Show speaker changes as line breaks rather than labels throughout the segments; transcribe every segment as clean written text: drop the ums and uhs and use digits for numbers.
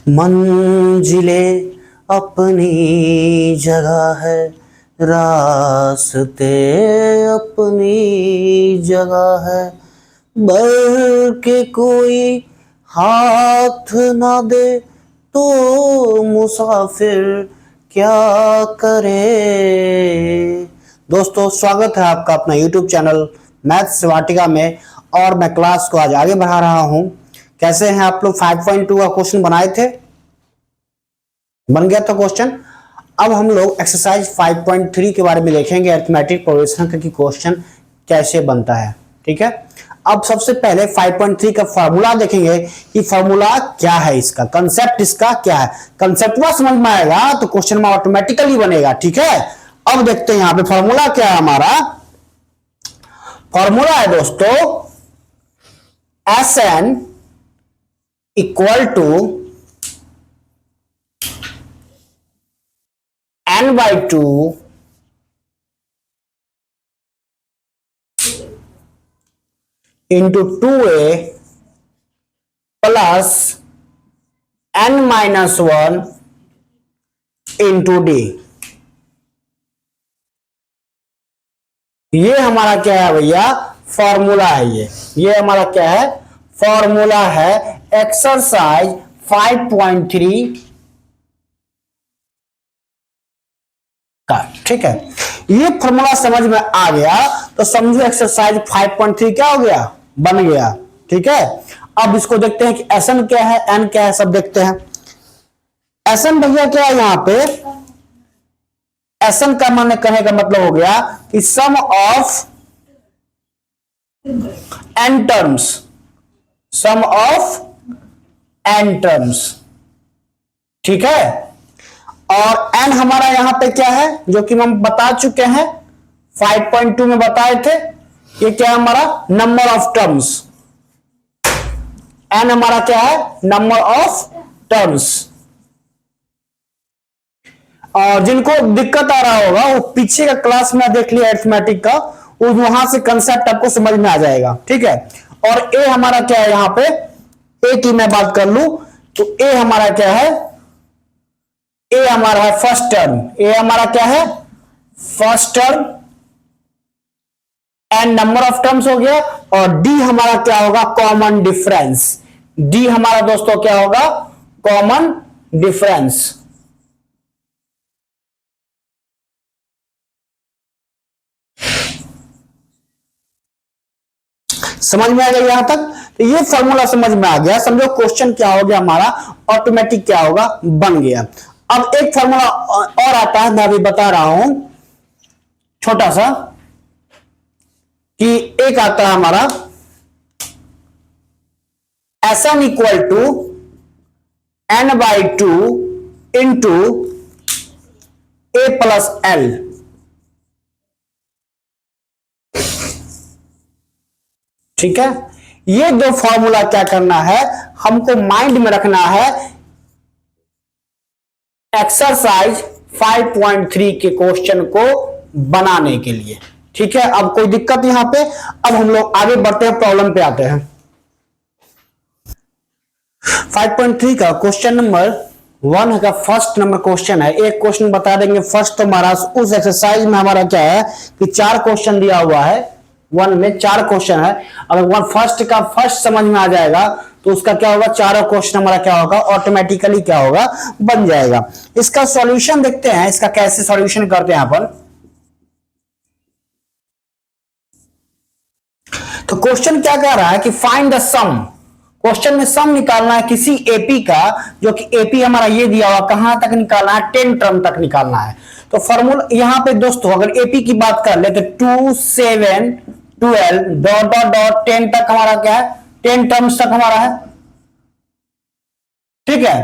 मंजिलें अपनी जगह है, रास्ते अपनी जगह है, बल्कि कोई हाथ ना दे तो मुसाफिर क्या करे। दोस्तों, स्वागत है आपका अपना YouTube चैनल मैथ्स वाटिका में। और मैं क्लास को आज आगे बढ़ा रहा हूं। कैसे हैं आप लोग? 5.2 का क्वेश्चन बनाए थे, बन गया था क्वेश्चन। अब हम लोग एक्सरसाइज 5.3 के बारे में देखेंगे, अरिथमेटिक प्रोग्रेशन का कि क्वेश्चन कैसे बनता है। ठीक है, अब सबसे पहले 5.3 का फॉर्मूला देखेंगे कि फॉर्मूला क्या है, इसका कंसेप्ट इसका क्या है। कंसेप्ट समझ में आएगा तो क्वेश्चन में ऑटोमेटिकली बनेगा। ठीक है, अब देखते हैं यहां पे फॉर्मूला क्या है। हमारा फॉर्मूला है दोस्तों Sn equal to n/2 into 2a plus n-1 into d। ये हमारा क्या है भैया? फॉर्मूला है। ये हमारा क्या है? फॉर्मूला है एक्सरसाइज 5.3 का। ठीक है, ये फॉर्मूला समझ में आ गया तो समझो एक्सरसाइज 5.3 क्या हो गया? बन गया। ठीक है, अब इसको देखते हैं कि Sn क्या है, n क्या है, सब देखते हैं। Sn भैया क्या है यहां पे? Sn का माने कहने का मतलब हो गया कि sum of n terms, sum of n terms. ठीक है, और n हमारा यहां पे क्या है जो कि हम बता चुके हैं, 5.2 में बताए थे। ये क्या है हमारा? Number of terms. n हमारा क्या है? Number of terms. और जिनको दिक्कत आ रहा होगा वो पीछे का क्लास में देख लिया अरिथमेटिक का, वहां से कंसेप्ट आपको समझ में आ जाएगा। ठीक है, और a हमारा क्या है? यहां पे a की मैं बात कर लूं तो a हमारा क्या है? a हमारा है फर्स्ट टर्म। a हमारा क्या है? First term. n number of terms हो गया। और d हमारा क्या होगा? Common difference. d हमारा दोस्तों क्या होगा? Common difference. समझ में आ गया यहां तक? तो ये फॉर्मूला समझ में आ गया। समझो क्वेश्चन क्या हो गया हमारा, ऑटोमेटिक क्या होगा? बन गया। अब एक फॉर्मूला और आता है, मैं अभी बता रहा हूं छोटा सा, कि एक आता है हमारा Sn equal to n/2 into a plus l। ठीक है, ये दो फॉर्मूला क्या करना है हमको माइंड में रखना है एक्सरसाइज 5.3 के क्वेश्चन को बनाने के लिए। ठीक है, अब कोई दिक्कत यहां पे? अब हम लोग आगे बढ़ते हैं, प्रॉब्लम पे आते हैं। 5.3 का क्वेश्चन नंबर 1 का फर्स्ट नंबर क्वेश्चन है। एक क्वेश्चन बता देंगे फर्स्ट। तो हमारा उस एक्सरसाइज में हमारा क्या है कि 4 क्वेश्चन दिया हुआ है। 1 में 4 क्वेश्चन है। अगर 1 फर्स्ट का फर्स्ट समझ में आ जाएगा तो उसका क्या होगा? चारों क्वेश्चन हमारा क्या होगा? ऑटोमेटिकली क्या होगा? बन जाएगा। इसका सॉल्यूशन देखते हैं, इसका कैसे सॉल्यूशन करते हैं अपन। तो क्वेश्चन क्या कह रहा है कि फाइंड द सम। क्वेश्चन में सम निकालना है किसी एपी का, जो कि एपी हमारा ये दिया हुआ, कहां तक निकालना है? 10 टर्म तक निकालना है। तो फॉर्मूला यहां पे दोस्तों अगर एपी की बात कर ले तो 2 7 12 डॉट डॉट डॉट 10 तक हमारा क्या है? 10 टर्म्स तक हमारा है। ठीक है,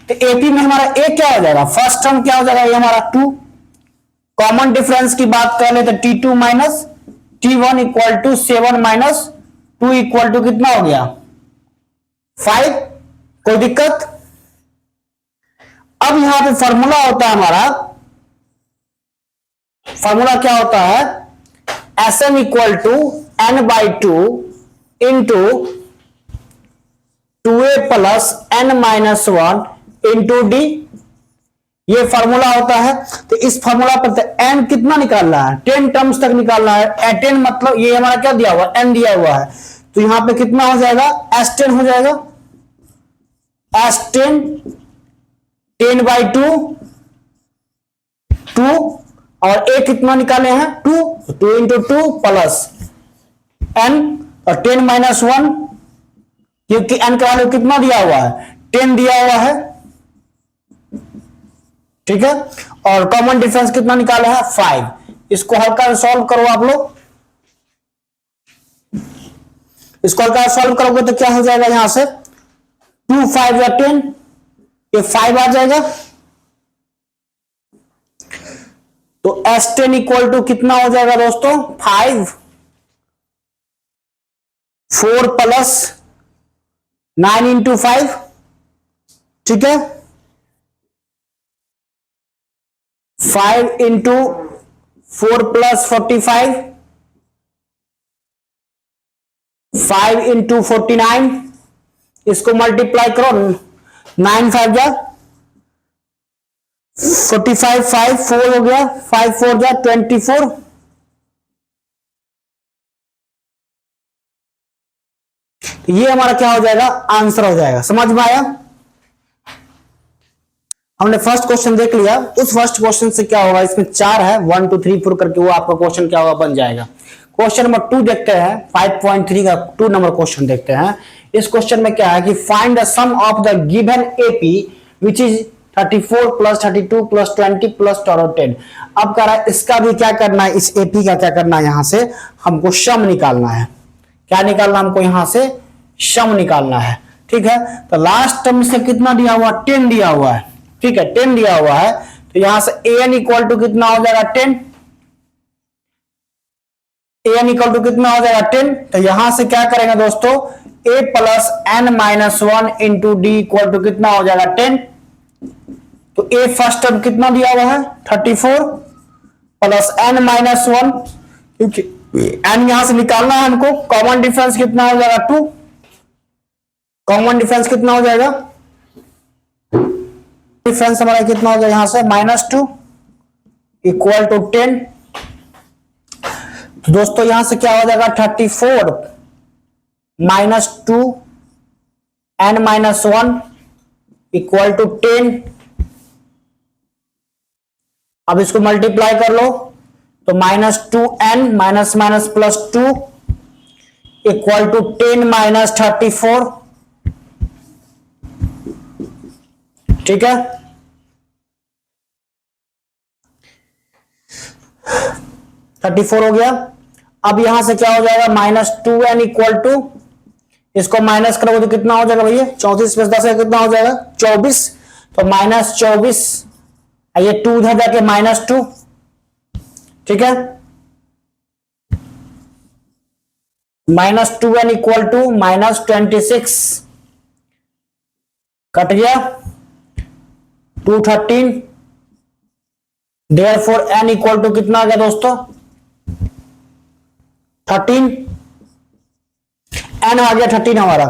तो एपी में हमारा ए क्या हो जाएगा? फर्स्ट टर्म क्या हो जाएगा? ये हमारा 2। कॉमन डिफरेंस की बात कर ले तो T2 minus T1 equal to 7 minus 2 equal to कितना हो गया? 5। कोई दिक्कत? अब यहां पे फॉर्मूला होता है हमारा, फॉर्मूला क्या होता है? Sn equal to n/2 into 2a plus n-1 into d, ये फॉर्मूला होता है। तो इस फॉर्मूला पर एन कितना निकालना है, 10 टर्म्स तक निकालना है। 10 मतलब ये हमारा क्या दिया हुआ, एन दिया हुआ है, तो यहां पे कितना हो जाएगा, S10 हो जाएगा, S10 10/2 2, और ए कितना निकाले हैं 2, 2 इंटू 2 प्लस एन, और 10 माइनस 1, क्योंकि एन का वैल्यू कितना दिया हुआ है 10 दिया हुआ है, ठीक है। और कॉमन डिफरेंस कितना निकाला है 5। इसको हल्का सॉल्व करो आप लोग, इसको हल्का सॉल्व करोगे तो क्या हो जाएगा, यहां से 2 5 या 10, ये 5 आ जाएगा। तो S10 इक्वल टू कितना हो जाएगा दोस्तों 5, 4 प्लस 9 इंटू 5, ठीक है, 5 इंटू 4 प्लस 45, 5 इंटू 49, इसको मल्टीप्लाई करो, 9 5 जा 45, 5 4 हो गया, 5 4 जा 24, ये हमारा क्या हो जाएगा, आंसर हो जाएगा। समझ में आया? हमने फर्स्ट क्वेश्चन देख लिया। उस फर्स्ट क्वेश्चन से क्या होगा, इसमें 4 है, 1 2 3 4 करके वो आपका क्वेश्चन क्या होगा, बन जाएगा। क्वेश्चन नंबर 2 देखते हैं, 5.3 का 2 नंबर क्वेश्चन देखते हैं। इस क्वेश्चन में क्या है कि find the sum of the given AP which is 34 plus 32 plus 20 plus 10। अब कह रहा है इसका भी क्या करना है, इस एपी का क्या करना है, यहां से हमको सम निकालना है। क्या निकालना हमको, यहां से सम निकालना है, ठीक है। तो लास्ट टर्म से कितना दिया हुआ, 10 दिया हुआ है, ठीक है, 10 दिया हुआ है। तो यहां से an इक्वल टू कितना हो जाएगा 10, an इक्वल टू कितना हो जाएगा 10। तो यहां से क्या करेंगे दोस्तों, a plus n minus 1 into d equal to कितना हो जाएगा 10। तो a फर्स्ट टर्म कितना दिया हुआ है 34 प्लस n माइनस 1, क्योंकि n यहां से निकालना है हमको। कॉमन डिफरेंस कितना हो जाएगा 2, कॉमन डिफरेंस कितना हो जाएगा, डिफरेंस हमारा कितना हो जाएगा यहां से -2 इक्वल टू 10। तो दोस्तों यहां से क्या हो जाएगा 34 minus 2 n minus 1 equal to 10। अब इसको मल्टीप्लाई कर लो, तो -2n minus minus plus 2 equal to 10 minus 34, ठीक है। 34 हो गया। अब यहां से क्या हो जाएगा -2n इक्वल टू, इसको माइनस करोगे तो कितना हो जाएगा भैया 34 प्लस 10 कितना हो जाएगा 24। तो -24, ये 2 उधर जाके -2, ठीक है। -2n इक्वल टू -26 कट गया, 213। देयरफॉर n इक्वल टू कितना आ गया दोस्तों 13, n आ गया 13 हमारा।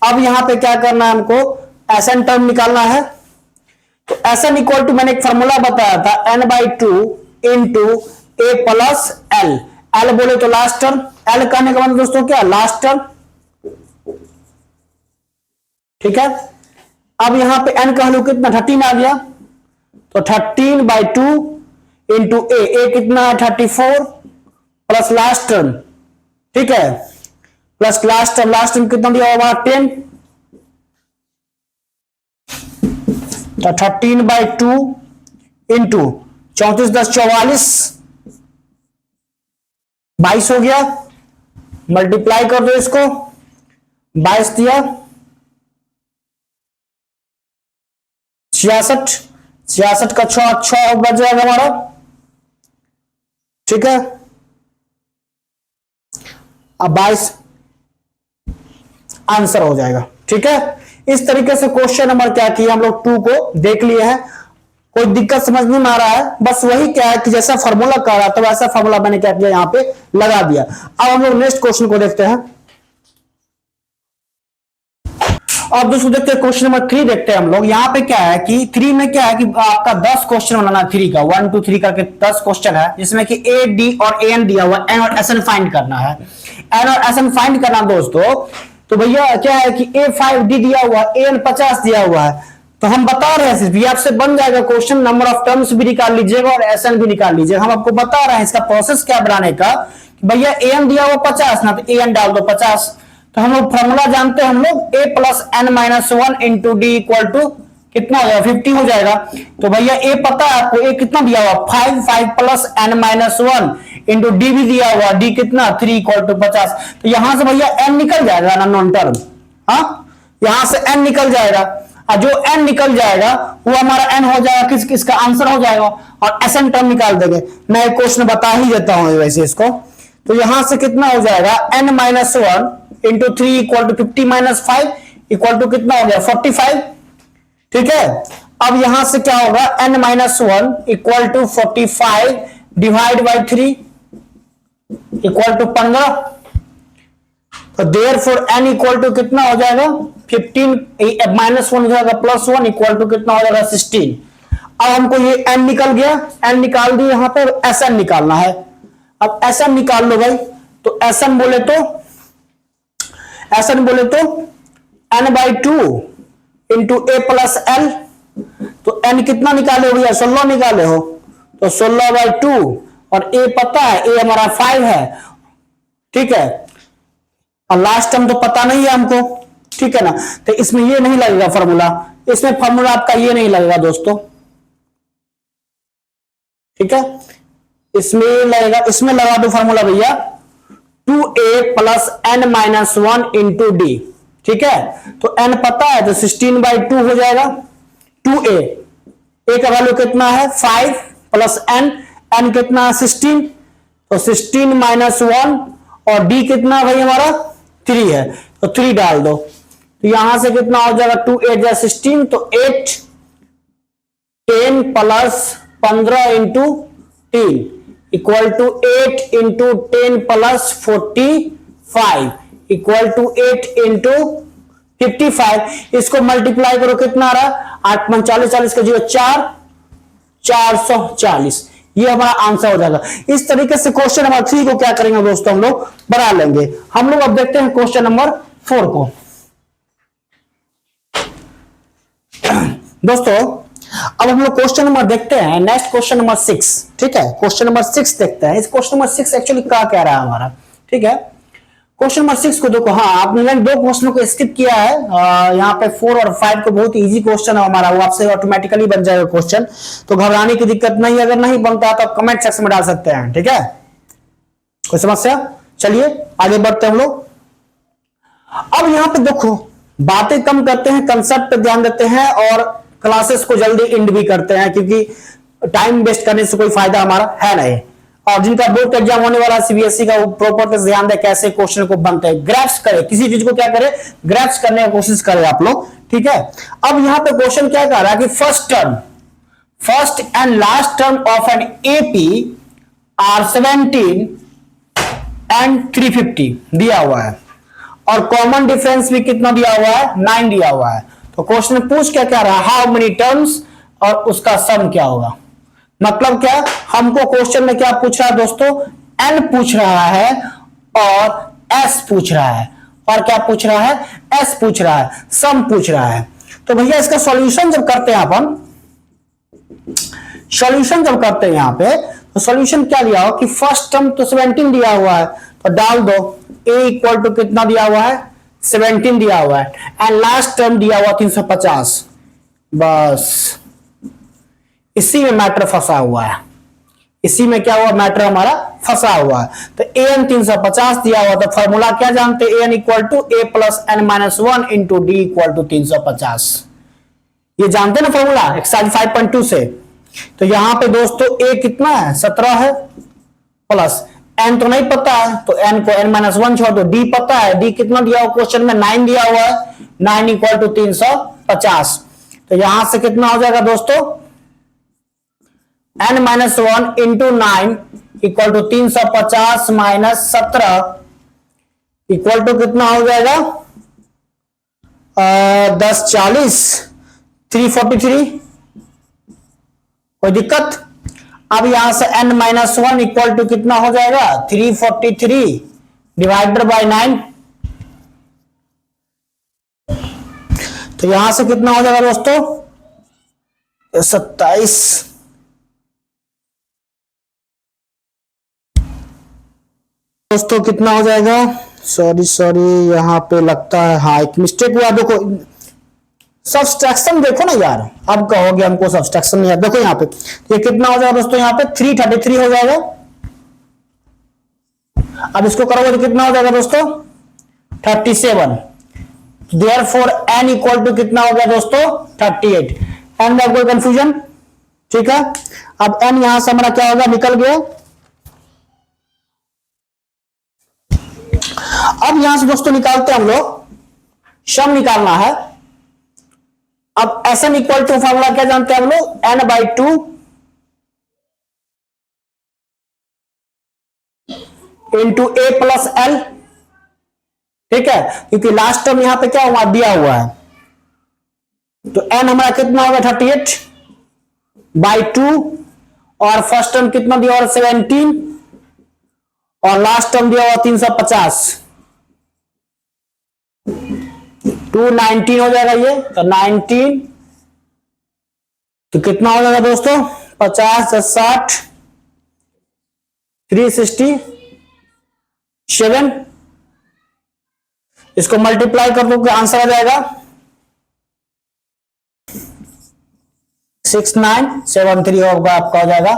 अब यहां पे क्या करना है हमको, Sn टर्म निकालना है। तो Sn इक्वल टू मैंने एक फॉर्मूला बताया था n/2 into a plus l, l बोले तो लास्ट टर्म, l कहने का मतलब दोस्तों क्या, लास्ट टर्म, ठीक है। अब यहां पे n का वैल्यू कितना 13 आ गया, तो 13/2 इंटू a कितना है 34 प्लस लास्ट टर्म, ठीक है, प्लस लास्ट टर्म कितना दिया होगा 10। तो 13/2 इंटू 34 10 44, 22 हो गया। मल्टीप्लाई कर दो इसको, 22 दिया 66, 66 का 6 बच जाएगा हमारा, ठीक है। अब 22 आंसर हो जाएगा, ठीक है। इस तरीके से क्वेश्चन नंबर क्या किया हम लोग 2 को देख लिए हैं। कोई दिक्कत समझ नहीं आ रहा है, बस वही क्या है कि जैसा फार्मूला कर रहा था वैसा फार्मूला मैंने क्या किया यहां पे लगा दिया। अब हम लोग नेक्स्ट क्वेश्चन को देखते हैं। और दोस्तों देखते हैं क्वेश्चन नंबर 3 देखते हैं हम लोग। यहाँ पे क्या है कि 3 में क्या है कि आपका 10 क्वेश्चन बनाना है, 3 का 1 2 3 करके 10 क्वेश्चन है, जिसमें कि ए डी और ए एन दिया हुआ, एन और एस एन फाइंड करना है। एन और एस एन फाइंड करना दोस्तों, तो भैया क्या है कि ए 5 डी दिया हुआ, ए एन 50 दिया हुआ है, तो हम बता रहे हैं सिर्फ ये आपसे बन जाएगा क्वेश्चन, नंबर ऑफ टर्म्स भी निकाल लीजिएगा और एस एन भी निकाल लीजिएगा। हम आपको बता रहे हैं इसका प्रोसेस क्या बनाने का, भैया ए एन दिया हुआ 50 ना, तो ए एन डाल दो 50। तो हम लोग फॉर्मूला जानते हैं हम लोग, a plus n minus one into d equal to कितना हो जाएगा 50 हो जाएगा। तो भैया a पता है आपको, a कितना दिया हुआ 5 plus n minus one into d भी दिया हुआ, d कितना 3 इक्वल टू 50। तो यहां से भैया n निकल जाएगा ना, नॉन टर्म, हाँ यहां से n निकल जाएगा, और जो n निकल जाएगा वो हमारा n हो जाएगा, किसका आंसर हो जाएगा, और एस एन टर्म निकाल देंगे। मैं एक क्वेश्चन बता ही देता हूं वैसे इसको। तो यहां से कितना हो जाएगा n minus one into 3 equal to 50 minus 5 equal to कितना हो गया 45। ठीक है, अब यहां से क्या होगा n minus one equal to 45 divide by 3 equal to 15। तो देयरफॉर n इक्वल टू कितना हो जाएगा 15 माइनस वन हो जाएगा प्लस वन इक्वल टू कितना हो जाएगा 16। अब हमको ये n निकल गया, n निकाल दिया, यहां पर Sn निकालना है। अब Sn निकाल लो भाई, तो Sn बोले तो n by two into A plus L, तो n कितना निकाले हो भैया 16 निकाले हो, तो 16 बाई टू, और a पता है a हमारा 5 है, ठीक है, और लास्ट टर्म तो पता नहीं है हमको, ठीक है ना। तो इसमें ये नहीं लगेगा फॉर्मूला, इसमें फॉर्मूला आपका ये नहीं लगेगा दोस्तों, ठीक है, इसमें लगेगा, इसमें लगा दो फॉर्मूला भैया 2a plus n minus one into d. ठीक है, तो n पता है तो 16 बाई टू हो जाएगा, 2a, a का वैल्यू कितना है 5 प्लस n, n कितना है 16, तो 16 माइनस वन, और d कितना भाई हमारा 3 है, तो 3 डाल दो, तो यहां से कितना हो जाएगा 2 8 जा 16, तो 8 10 plus 15 into 3 equal to 8 into 10 plus 45 equal to 8 into 55। इसको मल्टीप्लाई करो कितना आ रहा है 8 45 40 का 0 4 440, ये हमारा आंसर हो जाएगा। इस तरीके से क्वेश्चन नंबर 3 को क्या करेंगे दोस्तों हम लोग बना लेंगे। हम लोग अब देखते हैं क्वेश्चन नंबर 4 को। दोस्तों अब हम लोग क्वेश्चन नंबर देखते हैं, नेक्स्ट क्वेश्चन नंबर 6। ठीक है, क्वेश्चन नंबर 6 देखते हैं। इस क्वेश्चन नंबर 6 एक्चुअली क्या कह रहा है हमारा, ठीक है, क्वेश्चन नंबर 6 को देखो, हाँ आपने दो क्वेश्चनों को स्किप किया है, यहाँ पे 4 और 5 को बहुत इजी क्वेश्चन है हमारा, वो आपसे ऑटोमेटिकली बन जाएगा क्वेश्चन, तो घबराने की दिक्कत नहीं, अगर नहीं बनता तो आप कमेंट सेक्शन में डाल सकते हैं। ठीक है, कोई समस्या, चलिए आगे बढ़ते हैं हम लोग। अब यहाँ पे देखो बातें कम करते हैं, कंसेप्ट पे ध्यान देते हैं, और क्लासेस को जल्दी एंड भी करते हैं, क्योंकि टाइम वेस्ट करने से कोई फायदा हमारा है नहीं। और जिनका बोर्ड एग्जाम होने वाला सीबीएसई का, वो प्रॉपर से ध्यान दे कैसे क्वेश्चन को बनते हैं, ग्रैप्स करे, किसी चीज को क्या करे ग्रैप्स करने की कोशिश करें आप लोग। ठीक है, अब यहां पे क्वेश्चन क्या कह रहा है कि first and last term of an AP are 17 and 350 दिया हुआ है, और कॉमन डिफरेंस भी कितना दिया हुआ है 9 दिया हुआ है। तो क्वेश्चन पूछ क्या कह रहा है हाउ मेनी टर्म्स, और उसका सम क्या होगा। मतलब क्या, हमको क्वेश्चन में क्या पूछ रहा है दोस्तों, n पूछ रहा है और s पूछ रहा है, और क्या पूछ रहा है s पूछ रहा है, सम पूछ रहा है। तो भैया इसका सॉल्यूशन जब करते हैं अपन, सॉल्यूशन जब करते हैं यहां पे, तो सॉल्यूशन क्या दिया हो कि फर्स्ट टर्म तो 17 दिया हुआ है, तो डाल दो a इक्वल टू कितना दिया हुआ है 17 दिया हुआ है, एंड लास्ट टर्म दिया हुआ 350, बस इसी में मैटर फंसा हुआ है, इसी में क्या हुआ मैटर हमारा फंसा हुआ है। तो an 350 दिया हुआ, तो फॉर्मूला क्या जानते हैं, an equal to a plus n minus one into d equal to 350, ये जानते ना फॉर्मूला एक्सरसाइज 5.2 से। तो यहां पे दोस्तों a कितना है 17 है, प्लस n तो नहीं पता है, तो n को n माइनस वन छोड़ दो, d पता है, d कितना दिया हुआ क्वेश्चन में 9 दिया हुआ है, 9 इक्वल टू 350। तो यहां से कितना हो जाएगा दोस्तों n minus one into 9 equal to 350 minus 17 equal to कितना हो जाएगा 10 40 343, कोई दिक्कत? अब यहां से n-1 इक्वल टू कितना हो जाएगा 343 डिवाइडेड बाय 9, तो यहां से कितना हो जाएगा दोस्तों 27। दोस्तों कितना हो जाएगा, सॉरी यहां पे लगता है हाँ एक मिस्टेक हुआ। देखो सब्सट्रैक्शन देखो ना यार, अब कहोगे हमको सब्सट्रैक्शन नहीं है। देखो यहाँ पे ये कितना हो जाएगा दोस्तों, यहाँ पे 333 हो जाएगा। अब इसको करोगे तो कितना हो जाएगा दोस्तों 37। देयरफॉर n इक्वल टू कितना हो गया दोस्तों 38। एन में कोई कंफ्यूजन? ठीक है, अब n यहां से हमारा क्या होगा, निकल गया। अब यहां से दोस्तों निकालते हैं हम लोग, सम निकालना है। अब Sn इक्वल टू फॉर्मूला क्या जानते हैं हम लोग, n/2 into a plus L. ठीक है, क्योंकि लास्ट टर्म यहां पे क्या हुआ, दिया हुआ है, तो n हमारा कितना होगा 38/2, और फर्स्ट टर्म कितना दिया हुआ 17, और लास्ट टर्म दिया हुआ 350, 219 हो जाएगा ये, तो 19, तो कितना हो जाएगा दोस्तों 50 + 60 367। इसको मल्टीप्लाई कर दो, आंसर आ जाएगा 6973 होगा, आपका हो जाएगा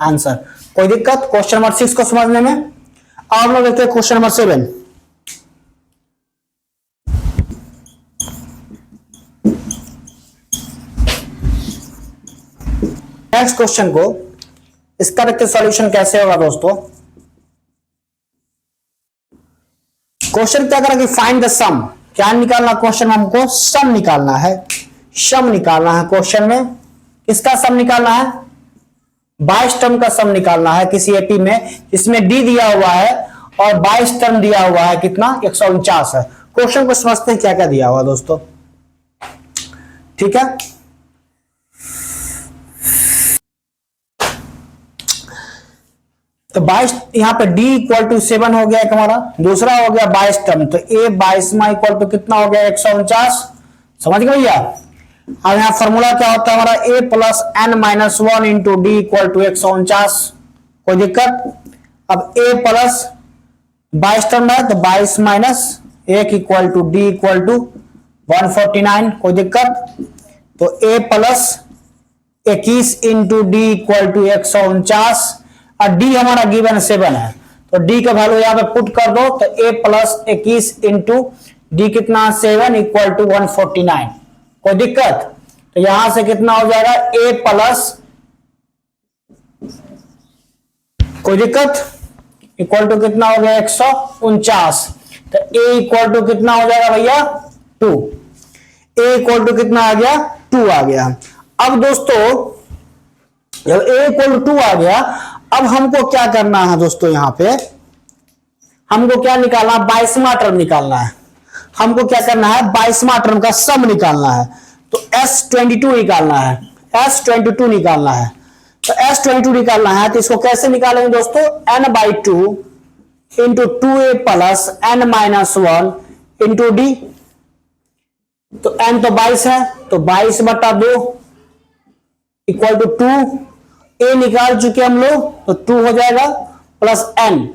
आंसर। कोई दिक्कत क्वेश्चन नंबर 6 को समझने में? और हम लोग देखते हैं क्वेश्चन नंबर 7। नेक्स्ट क्वेश्चन को, इसका देखते सॉल्यूशन कैसे होगा दोस्तों। क्वेश्चन क्या करा कि फाइंड द सम, क्या निकालना क्वेश्चन में, हमको सम निकालना है। सम निकालना है क्वेश्चन में, किसका सम निकालना है, 22 टर्म का सम निकालना है किसी एपी में, इसमें डी दिया हुआ है और 22 टर्म दिया हुआ है, कितना 149 है। क्वेश्चन को समझते हैं क्या क्या दिया हुआ दोस्तों। ठीक है, तो 22 यहां पे d इक्वल टू 7 हो गया एक हमारा, दूसरा हो गया 22 टर्म, तो a 22 इक्वल टू कितना हो गया 149। समझ गए भैया। अब यहां फॉर्मूला क्या होता है हमारा, a plus n-1 into d equal to 149। कोई दिक्कत? अब a प्लस 22 टर्म है, तो 22 minus 1 equal to d equal to 149। कोई दिक्कत? तो a plus 21 into d equal to 149, और डी हमारा गिवन 7 है, तो डी का वैल्यू यहां पे पुट कर दो, तो a प्लस 21 इंटू डी कितना 7 इक्वल टू 149। कोई दिक्कत? तो यहां से कितना हो जाएगा a प्लस, कोई दिक्कत, इक्वल टू कितना हो गया 149, तो a इक्वल टू कितना हो जाएगा भैया 2। a इक्वल टू कितना आ गया 2 आ गया। अब दोस्तों जब a इक्वल टू 2 आ गया, अब हमको क्या करना है दोस्तों, यहां पे हमको क्या निकालना है, 22वां टर्म निकालना है। हमको क्या करना है, 22वां टर्म का सम निकालना है, तो S22 निकालना है, S22 निकालना है। तो S22 निकालना है, तो इसको कैसे निकालेंगे दोस्तों, n/2 into 2a plus n-1 into D. तो n तो 22 है, तो 22/2 इक्वल टू 2, a निकाल चुके हम लोग, तो 2 हो जाएगा प्लस n,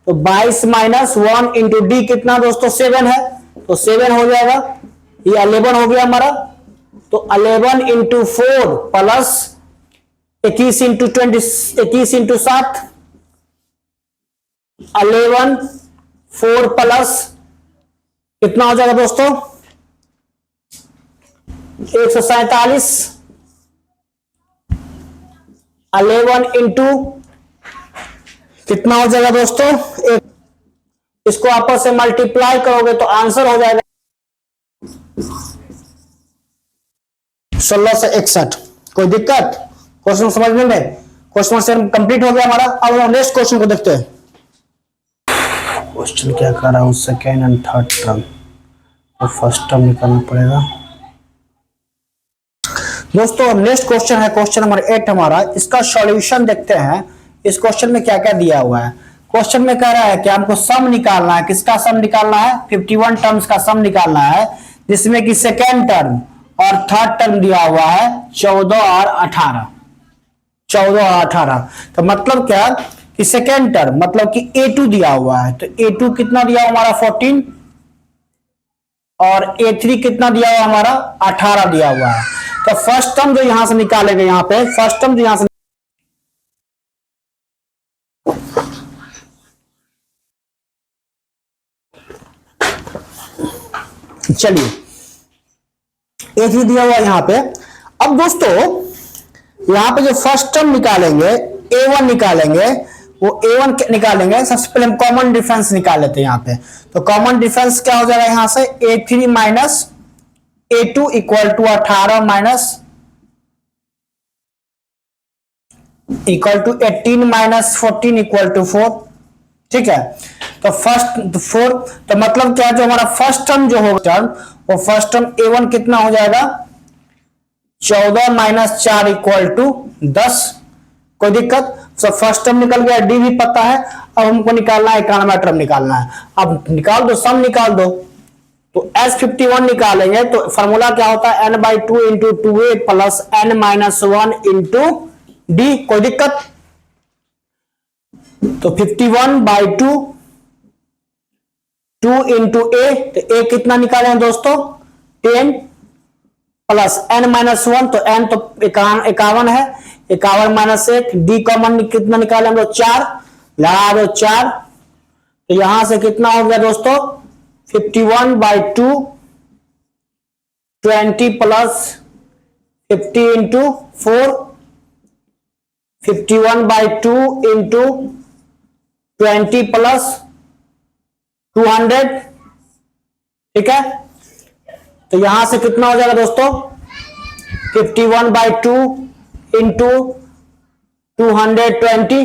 तो 22 माइनस 1 इंटू डी कितना दोस्तों 7 है, तो 7 हो जाएगा, ये 11 हो गया हमारा। तो 11 into 4 plus 21 into 20, 21 into 7, 11 4 plus कितना हो जाएगा दोस्तों 147, 11 इंटू कितना हो जाएगा दोस्तों, इसको आपस से मल्टीप्लाई करोगे तो आंसर हो जाएगा 1661। कोई दिक्कत क्वेश्चन समझने में? क्वेश्चन से कंप्लीट हो गया हमारा। अब हम नेक्स्ट क्वेश्चन को देखते हैं। क्वेश्चन क्या कर रहा हूं, सेकेंड एंड थर्ड टर्म, तो फर्स्ट टर्म निकालना पड़ेगा दोस्तों। नेक्स्ट क्वेश्चन है क्वेश्चन नंबर 8 हमारा। इसका सॉल्यूशन देखते हैं। इस क्वेश्चन में क्या क्या दिया हुआ है। क्वेश्चन में कह रहा है कि हमको सम निकालना है। किसका सम निकालना है? 51 टर्म्स का सम निकालना है, जिसमें कि सेकेंड टर्म और थर्ड टर्म दिया हुआ है 14 और 18। 14 और 18 तो मतलब क्या कि सेकेंड टर्म मतलब कि A2 दिया हुआ है, तो A2 कितना दिया हुआ हमारा 14 और A3 कितना दिया हुआ हमारा 18 दिया हुआ है। तो फर्स्ट टर्म जो यहां से निकालेंगे, यहां पे फर्स्ट टर्म जो यहां से चलिए A3 दिया हुआ यहां पे। अब दोस्तों यहां पे जो फर्स्ट टर्म निकालेंगे A1 निकालेंगे, वो A1 निकालेंगे। सबसे पहले हम कॉमन डिफरेंस निकाल लेते हैं यहां पे। तो कॉमन डिफरेंस क्या हो जाएगा यहां से? A3 minus A2 equal to 18 minus equal to 18 minus 14 equal to 4। ठीक है, तो फर्स्ट 4 तो मतलब क्या, जो हमारा फर्स्ट टर्म जो होगा टर्म, वो फर्स्ट टर्म A1 कितना हो जाएगा? 14 माइनस 4 इक्वल टू 10। कोई दिक्कत? तो फर्स्ट टर्म निकल गया, डी भी पता है। अब हमको निकालना है 91 टर्म निकालना है। अब निकाल दो, सम निकाल दो। तो S51 निकालेंगे तो फॉर्मूला क्या होता है? n/2 into 2a plus n minus 1 into D. कोई दिक्कत? तो 51/2 2 इंटू ए, तो ए कितना निकाले दोस्तों? 10 प्लस n माइनस 1, तो n तो 51 है, 51 माइनस 1, डी कॉमन कितना निकाले हम लोग? 4 लगा दो 4। तो यहां से कितना हो गया दोस्तों? 51/2 20 प्लस 50 इंटू 4, 51/2 इंटू 20 प्लस 200। ठीक है, तो यहां से कितना हो जाएगा दोस्तों? 51/2 इंटू 220।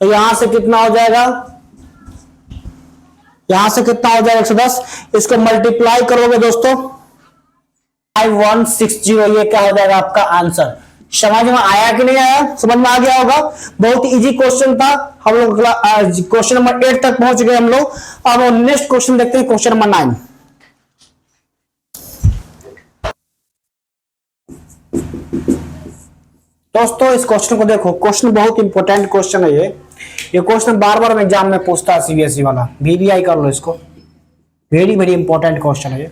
तो यहां से कितना हो जाएगा? यहां से कितना हो जाएगा? 110। इसको मल्टीप्लाई करोगे दोस्तों 5160, ये क्या हो जाएगा आपका आंसर। समझ में आया कि नहीं आया? समझ में आ गया होगा। बहुत इजी क्वेश्चन था। हम लोग क्वेश्चन नंबर 8 तक पहुंच गए हम लोग। अब नेक्स्ट क्वेश्चन देखते हैं, क्वेश्चन नंबर 9। दोस्तों इस क्वेश्चन को देखो, क्वेश्चन बहुत इंपॉर्टेंट क्वेश्चन है ये क्वेश्चन बार बार एग्जाम में पूछता है सीबीएसई वाला। VBI कर लो इसको, वेरी वेरी इंपॉर्टेंट क्वेश्चन है ये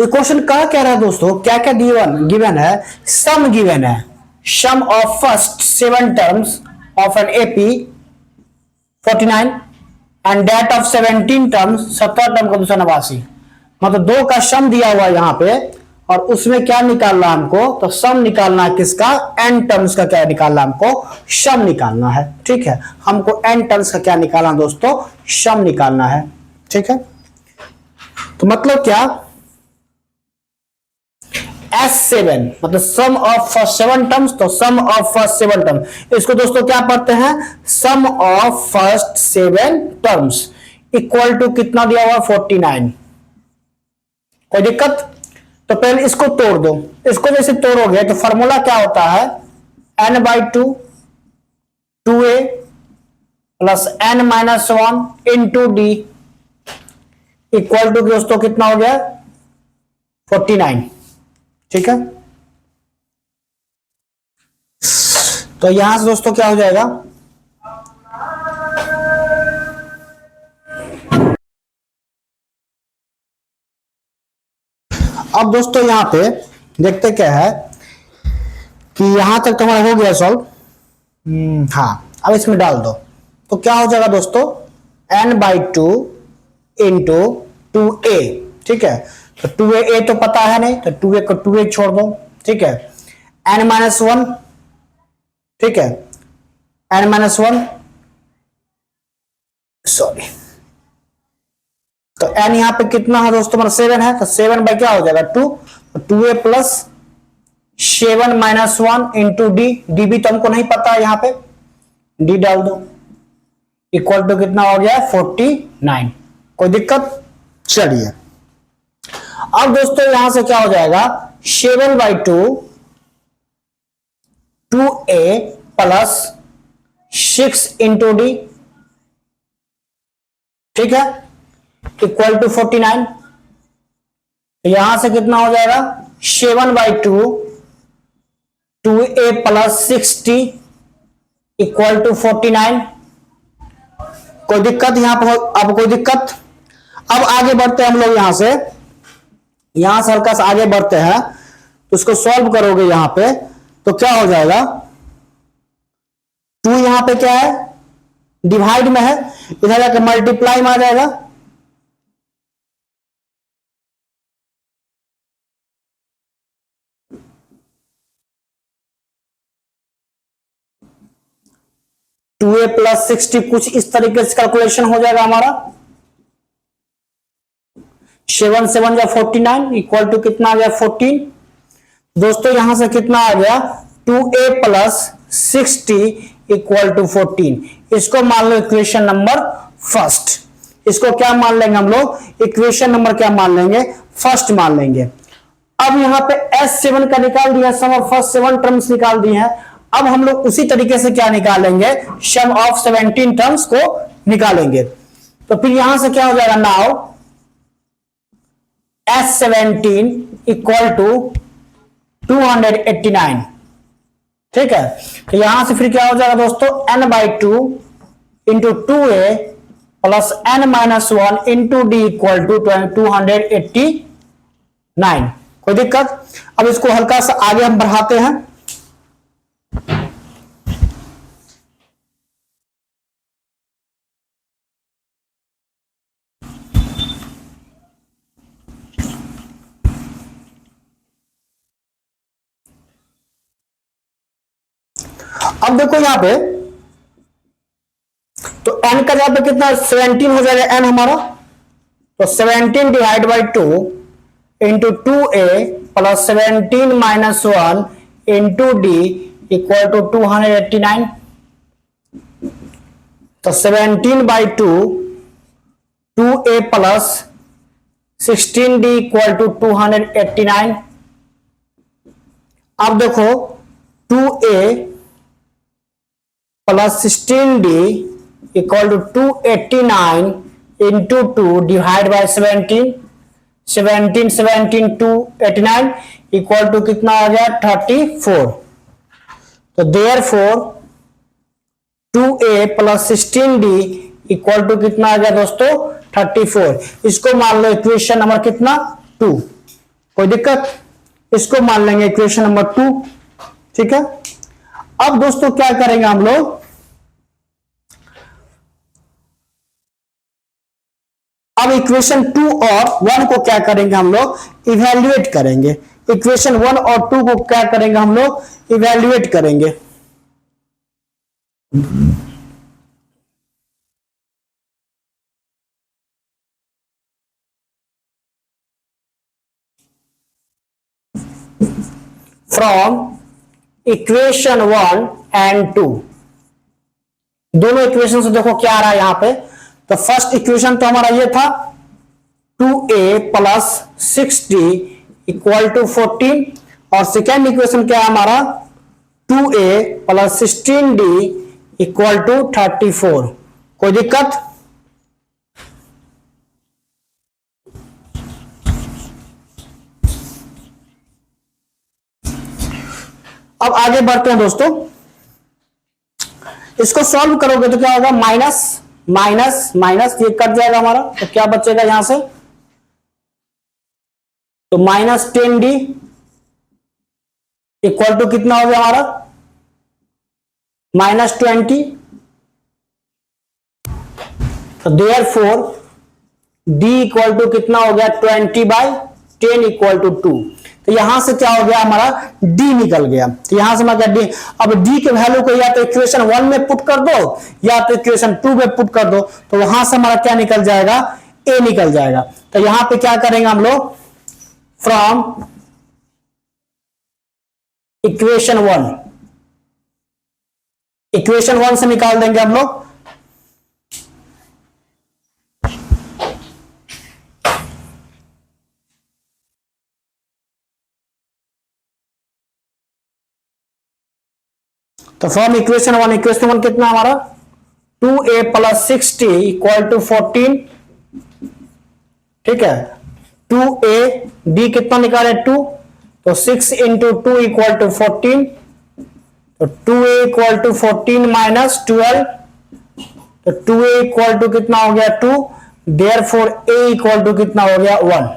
क्वेश्चन कहा कह रहा है दोस्तों, क्या क्या गिवन है? सम गिवन है, sum of first 7 terms of an AP 49 and that of 17 terms, 17 term का 289। मतलब 2 का सम दिया हुआ है यहां पे, और उसमें क्या निकालना हमको? तो सम निकालना है किसका? n टर्म्स का क्या निकालना हमको? सम निकालना है। ठीक है, हमको n टर्म्स का क्या निकालना दोस्तों? सम निकालना है। ठीक है, तो मतलब क्या? S7 मतलब सम ऑफ फर्स्ट 7 टर्म्स, तो सम ऑफ फर्स्ट 7 टर्म, इसको दोस्तों क्या पढ़ते हैं? Sum of first 7 terms equal to कितना दिया हुआ? 49। कोई दिक्कत? तो पहले इसको तोड़ दो। इसको जैसे तोड़ोगे तो फॉर्मूला क्या होता है? n/2 2a plus n minus 1 into d equal to दोस्तों कितना हो गया? 49। ठीक है, तो यहां से दोस्तों क्या हो जाएगा? अब दोस्तों यहां पे देखते क्या है कि यहां तक तुम्हारा हो गया सॉल्व। हाँ, अब इसमें डाल दो तो क्या हो जाएगा दोस्तों? n/2 into 2a। ठीक है, तो 2a तो पता है नहीं, तो 2a को 2a छोड़ दो। ठीक है, n माइनस 1। ठीक है, n माइनस 1 सॉरी, तो n यहां पे कितना है दोस्तों? मतलब 7 है, तो 7 बाई क्या हो जाएगा? 2। 2a plus 7 minus 1 into D, D भी तो हमको नहीं पता है, यहां पे डी डाल दो इक्वल टू कितना हो गया 49। कोई दिक्कत? चलिए अब दोस्तों यहां से क्या हो जाएगा 7/2 2a प्लस 6 इंटू डी, ठीक है, इक्वल टू 49। यहां से कितना हो जाएगा 7/2 2a plus 6d equal to 49। कोई दिक्कत यहां पर? अब कोई दिक्कत? अब आगे बढ़ते हैं हम लोग, यहां से हल्का सा आगे बढ़ते हैं तो उसको सॉल्व करोगे यहां पे तो क्या हो जाएगा 2 यहां पे क्या है डिवाइड में है, इधर जाकर मल्टीप्लाई में आ जाएगा। टू ए प्लस 60 कुछ इस तरीके से कैलकुलेशन हो जाएगा हमारा। 7 7 या 49 इक्वल टू कितना आ गया 14। दोस्तों यहां से कितना आ गया 2a प्लस 60 इक्वल टू 14। इसको मान लो इक्वेशन नंबर फर्स्ट। इसको क्या मान लेंगे हम लोग, इक्वेशन नंबर क्या मान लेंगे, फर्स्ट मान लेंगे। अब यहां पे S7 का निकाल दिया, सम ऑफ फर्स्ट 7 टर्म्स निकाल दी हैं। अब हम लोग उसी तरीके से क्या निकालेंगे, सम ऑफ 17 टर्म्स को निकालेंगे। तो फिर यहां से क्या हो जाएगा नाउ S17 इक्वल टू 289, ठीक है। तो यहां से फिर क्या हो जाएगा दोस्तों n/2 into 2a plus n-1 into d equal to 289। कोई दिक्कत? अब इसको हल्का सा आगे हम बढ़ाते हैं। अब देखो यहां पे तो n का यहां पे कितना 17 हो जाएगा n हमारा, तो 17 divide by 2 into 2a plus 17-1 into d equal to 289। तो 17/2 2a plus 16d equal to 289। अब देखो 2a plus 16d equal to 289 into 2 divide by 17 289 equal to कितना आ गया 34। तो therefore 2a plus 16d equal to कितना आ गया दोस्तों 34। इसको मान लो इक्वेशन नंबर कितना 2। कोई दिक्कत? इसको मान लेंगे इक्वेशन नंबर 2, ठीक है। अब दोस्तों क्या करेंगे हम लोग, अब इक्वेशन 2 और 1 को क्या करेंगे हम लोग इवैल्यूएट करेंगे। इक्वेशन 1 और 2 को क्या करेंगे हम लोग इवैल्यूएट करेंगे। फ्रॉम इक्वेशन 1 एंड 2, दोनों इक्वेशन से देखो क्या आ रहा है यहां पे। तो फर्स्ट इक्वेशन तो हमारा ये था 2a plus 6d equal to 14 और सेकेंड इक्वेशन क्या है हमारा 2a plus 16d equal to 34। कोई दिक्कत? अब आगे बढ़ते हैं दोस्तों, इसको सॉल्व करोगे तो क्या होगा माइनस माइनस माइनस ये कट जाएगा हमारा, तो क्या बचेगा यहां से तो -10d इक्वल टू कितना हो गया हमारा -20। तो देयरफॉर d इक्वल टू कितना हो गया 20/10 इक्वल टू 2। तो यहां से क्या हो गया हमारा d निकल गया। तो यहां से मैं क्या d, अब d के वैल्यू को या तो इक्वेशन 1 में पुट कर दो या तो इक्वेशन 2 में पुट कर दो, तो वहां से हमारा क्या निकल जाएगा a निकल जाएगा। तो यहां पे क्या करेंगे हम लोग फ्रॉम इक्वेशन 1 से निकाल देंगे हम लोग तो फ्रॉम इक्वेशन 1, इक्वेशन 1 कितना हमारा 2a plus 6t equal to 14, ठीक है। 2a d कितना निकाले 2, तो 6 इंटू 2 इक्वल टू 14, तो 2a इक्वल टू 14 माइनस 12, तो 2a इक्वल टू कितना हो गया 2, देयरफॉर a इक्वल टू कितना हो गया 1,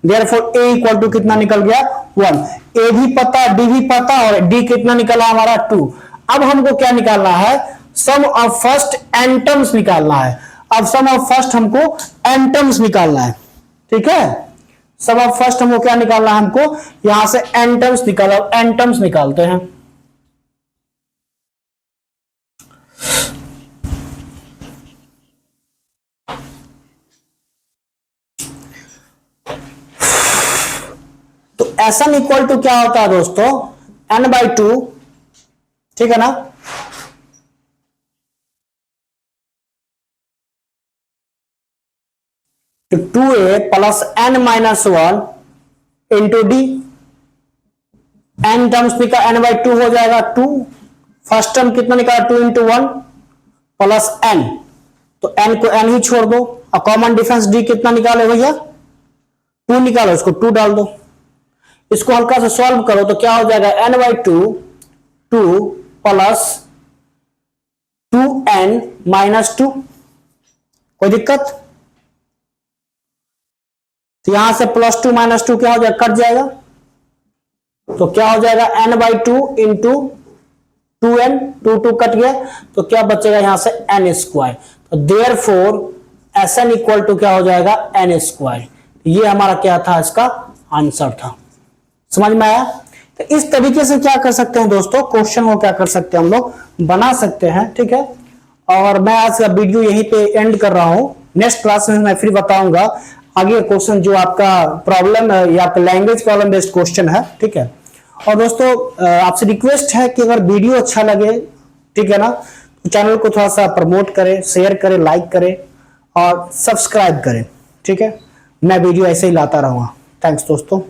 देयरफॉर a इक्वल टू कितना निकल गया 1। a भी पता, d भी पता और d कितना निकला हमारा 2। अब हमको क्या निकालना है, sum of first N terms निकालना है। अब सम ऑफ फर्स्ट हमको एन टर्म्स निकालना है, ठीक है। सम ऑफ फर्स्ट हमको क्या निकालना है, हमको यहां से एन टर्म्स निकालो, एन टर्म्स निकालते हैं। तो Sn इक्वल टू क्या होता है दोस्तों, n/2, ठीक है ना। तो 2a plus n minus 1 into D, n terms निकाल n/2 हो जाएगा 2, फर्स्ट टर्म कितना निकाला 2 इंटू 1 प्लस n, तो n को n ही छोड़ दो और कॉमन डिफरेंस d कितना निकाले भैया 2 निकालो, इसको 2 डाल दो, इसको हल्का से सॉल्व करो तो क्या हो जाएगा n/2 2 प्लस 2n माइनस 2, कोई दिक्कत। तो यहां से +2 -2 क्या हो जाएगा, कट जाएगा, तो क्या हो जाएगा n/2 इंटू 2n, 2 कट गया, तो क्या बचेगा यहां से n²। तो देयरफॉर Sn इक्वल टू क्या हो जाएगा n²। ये हमारा क्या था, इसका आंसर था। समझ में आया। तो इस तरीके से क्या कर सकते हैं दोस्तों, क्वेश्चन को क्या कर सकते हैं हम लोग बना सकते हैं, ठीक है। और मैं आज का वीडियो यहीं पे एंड कर रहा हूं, नेक्स्ट क्लास में मैं फिर बताऊंगा आगे क्वेश्चन जो आपका प्रॉब्लम है या आपका लैंग्वेज प्रॉब्लम बेस्ड क्वेश्चन है, ठीक है। और दोस्तों आपसे रिक्वेस्ट है कि अगर वीडियो अच्छा लगे, ठीक है ना, तो चैनल को थोड़ा सा प्रमोट करें, शेयर करें, लाइक करें और सब्सक्राइब करें, ठीक है। मैं वीडियो ऐसे ही लाता रहूंगा। थैंक्स दोस्तों।